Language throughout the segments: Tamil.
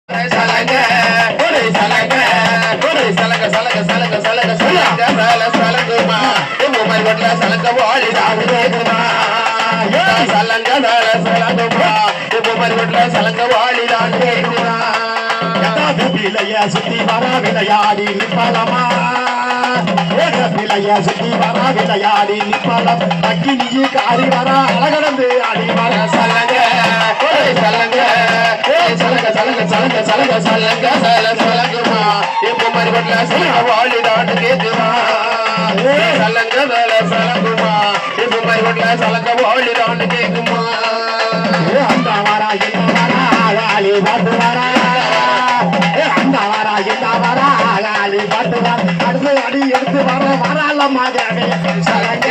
சலங்க ஒரு சலங்க ஒரு சலங்க சலங்க சலங்க சலங்க சலங்க மேல சலங்குமா உமர் வீட்டுல சலங்க வாழி தாவுமா சலங்க மேல சலங்குமா உமர் வீட்டுல சலங்க வாழி தான் கேக்குமா விலைய சுத்தி வர விளையாடி நிப்பலமா விலைய சுத்தி வர விளையாடி நிப்பலம் அக்கினியே காரி வர அழகடந்து அடி வர சலங்க ஒரு சலங்க சலங்க சலங்க சலங்க சலங்க சலங்க சல சலங்குமா உமர் வீட்டுல சலங்க வாழி தான் கேக்குமா சலங்க மேல சலங்குமா உமர் வீட்டுல சலங்க வாழி தான் கேக்குமா அந்த வரா என்ன வரா ஆகாலி பாட்டு வரா அந்த வரா என்ன வரா ஆகாலி பாட்டு வர அடுத்து அடி எடுத்து வர வரால மாதிரி சலங்க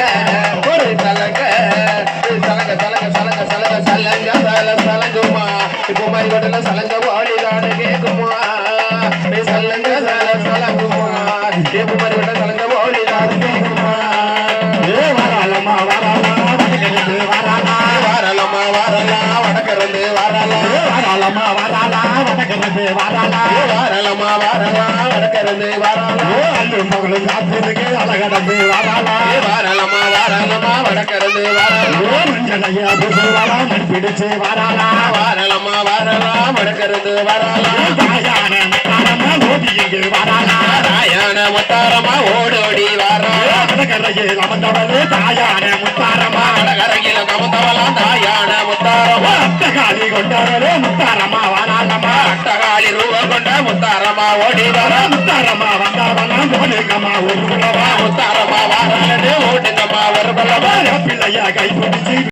ஒரு சலங்க சலங்க சலங்க சலங்க சலங்க சலங்க சல சலங்குமா உமர் வீட்டுல சலங்க வாழி தான் கேக்குமா சலங்க சல சலங்குமா உமர் வீட்டுல சலங்க வாழி தான் கேக்குமா வராலமா வராலா வடக்கிருந்து வராலா வாரலமா வாரலா வடக்கிருந்து வாரலா வராலமா வராலா வடக்கிருந்து வராலா வாரலமா வாரலா வடக்கிருந்து வாரலா அல்லும் மகளும் காத்திருக்கு அழகடந்து வராலா வாரலமா வாரலமா வடக்கிருந்து வாரலா மஞ்சளையா புசுவாலா மண் பிடிச்சு வராலா வாரலமா வாரலா வடக்கிருந்து வாரலா தாயான முத்தாரமா ஓடி இங்கு வராலா ராயண முத்தாரமா ஓடோடி வாரலா வடகரையில் அமர்ந்தவளே தாயான முத்தாரமா வடகரையில கமந்தவலாம் தாயான முத்தாரமா அட்டகாலி கொண்டவளே முத்தாரமா வராலமா அட்டகாளி ரூபம் கொண்ட முத்தாரமா ஓடி வர முத்தாரமா வந்தவனா போனுங்கம்மா ஒரு முத்தாரமா வாரலன்னு ஓடுங்கம்மா ஒரு பலமா பிள்ளையா கை பிடிச்சி